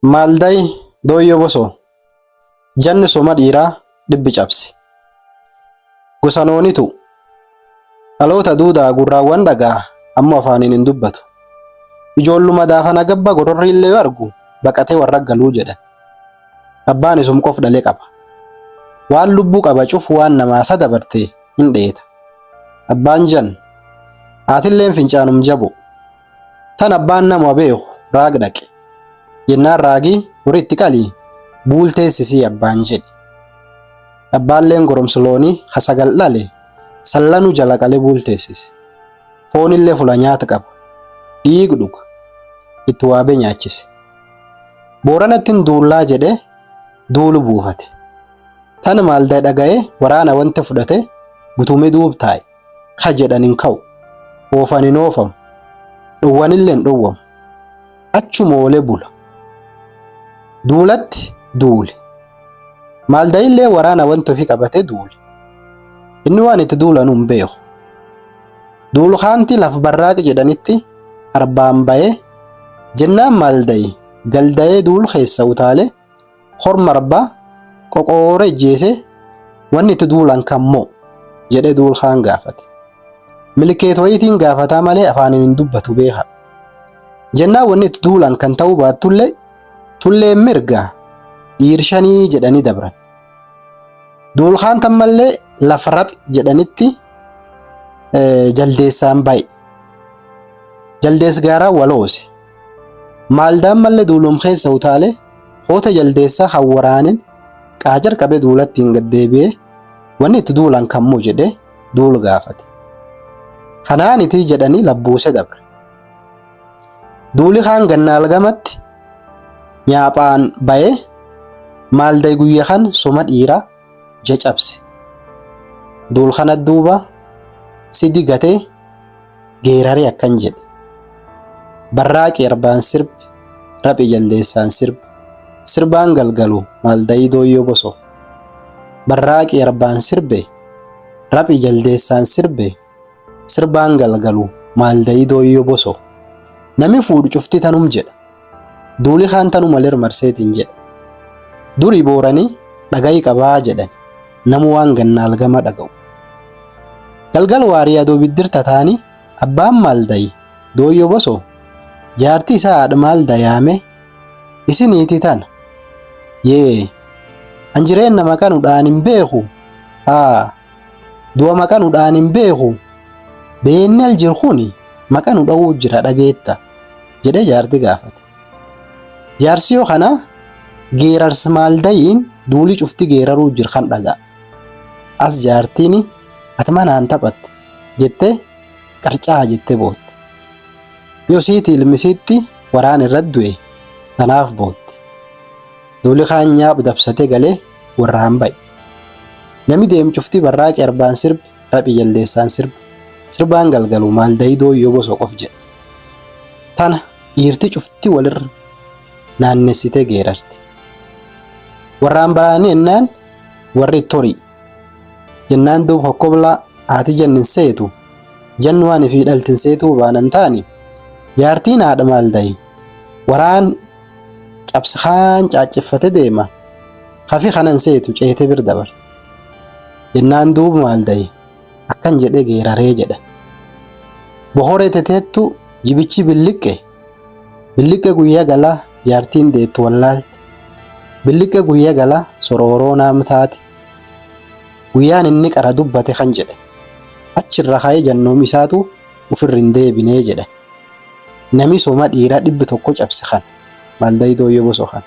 Maaldayi dooyyoo bosoo janni soma dhiiraa dhibbi cabsi. Gosanoonitu dhaloota duudaa gurraawwan dhagaa ammoo afaaniin hin dubbatu. Ijoolluma daafana gabba gororri illee yoo argu baqatee warra galuu jedhan. Abbaan isum qof dhalee qaba. Waan lubbuu qaba cufu waan namaa sadabartee hin dheeta. Abbaan jan haatilleen fincaanum jabu. Tan abbaan nama beeku raag dhaqe. Jennaan raagii horiitti qalii buulteessisii abbaan jedhe. Abbaalleen goromsuloonii hasagal dhale sallanuu jala qalee buulteessise. Foonillee fula nyaata qaba. Dhiig dhuga. Itti waabee nyaachise. Booranattiin duullaa jedhee duulu buufate. Tan Maaldayi dhaga'ee waraana wanta fudhate gutumee duub taa'e. Ha jedhan hin ka'u. Oofan hin oofamu. Dhowwanillee hin dhowwamu. Achuma oolee bula. Duulatti duule. Maaldayi illee waraana wanta ofii qabatee duule. Inni waan itti duulan hin beeku. Duulkaanti laf barraaqi jedhanitti arbaan ba'ee jennaan Maaldayi galda'ee duul keessa utaalee horma arbaa qoqoora ijjeesee wanni itti duulan kammoo jedhee duulkaan gaafate. Milikeetoyitiin gaafataa malee afaaniin hin dubbatu beeka. Jennaan wanni itti duulan kan ta'uu baattullee tullee mirga dhiirshanii jedhanii dabran. Duulkaan tammallee lafa rap jedhanitti jaldeessaan ba'e. Jaldeess gaaraa waloose. Maaldaan mallee duulum keessa utaalee hoota jaldeessaa hawwaraanin qaacar qabee duulatti hin gaddeebi'ee wanni itti duulan kammoo jedhee duul gaafate. Kanaanitii jedhanii labbuuse dabre. Duuli kaan gannaal gamatti nyaaphaan ba'ee Maaldayi guyyaa kan soma dhiiraa jacabse. Duul kana duuba sidi gatee geeraree akkan jedhe. Barraaqi arbaan sirbi raphi jaldeessaan sirbi. Sirbaan galgalu Maaldayi dooyyoo bosoo. Barraaqi arbaan sirbe raphi jaldeessaan sirbe. Sirbaan galgalu Maaldayi dooyyoo bosoo. Nami fuudhu cufti tanum jedha. Duuli kaan tanuma lir marseetiin jedha. Durii booranii dhagayi qabaa jedhan namu waan gannaal gama dhaga'u. Galgal waarii adoo biddirta taanii abbaan Maaldayi dooyyoo bosoo jaartii isaa haadha Maaldayi yaame isiniiti tana. Yee an jireenna maqanuudhaan hin beeku. Du'a maqanuudhaan hin beeku. Beenni al jirkuni maqanu dha'uu jira dhageetta jedhee jaartii gaafate. Jaarsi yoo kana geerarsa Maaldayiin duuli cufti geeraruu jir kan dhagaa. As jaartiini ati manaan taphatte jettee qarcaa jettee bootte. Yoo siiti ilmisiitti waraan irratti du'e tanaaf bootte. Duuli kaan nyaaphu dabsatee galee warraan ba'e. Nami deemu cufti barraaqi arbaan sirbi raphi jaldeessaan sirbi. Sirbaan galgalu Maaldayi dooyyoo bosoo qof jedha. Tana dhiirti cufti walirra naannessitee geerarti. Warraan baraanii ennaan warri torii. Jennaan duub hokkoblaa haati jannin seetu jannu waan ifii dhaltin seetuu baanan taani jaartiin haadha Maaldayi waraan cabsaan caacceffate deema. Hafi kanan seetu ceete bir dabarti. Jennaan duub Maaldayi akkan jedhee geeraree jedha. Bohoree teteettu jibichi billiqqe. Billiqqe guyyaa galaa jaartiin deettu wallaalte. Billiqqe guyyaa galaa sorooroo naam taate. Guyyaan inni qara dubbate kan jedhe. Achirra ka'ee jannoom isaatu ufirri hin deebinee jedha. Nami soma dhiiraa 100 cabse kan Maaldayi dooyyoo bosoo kan.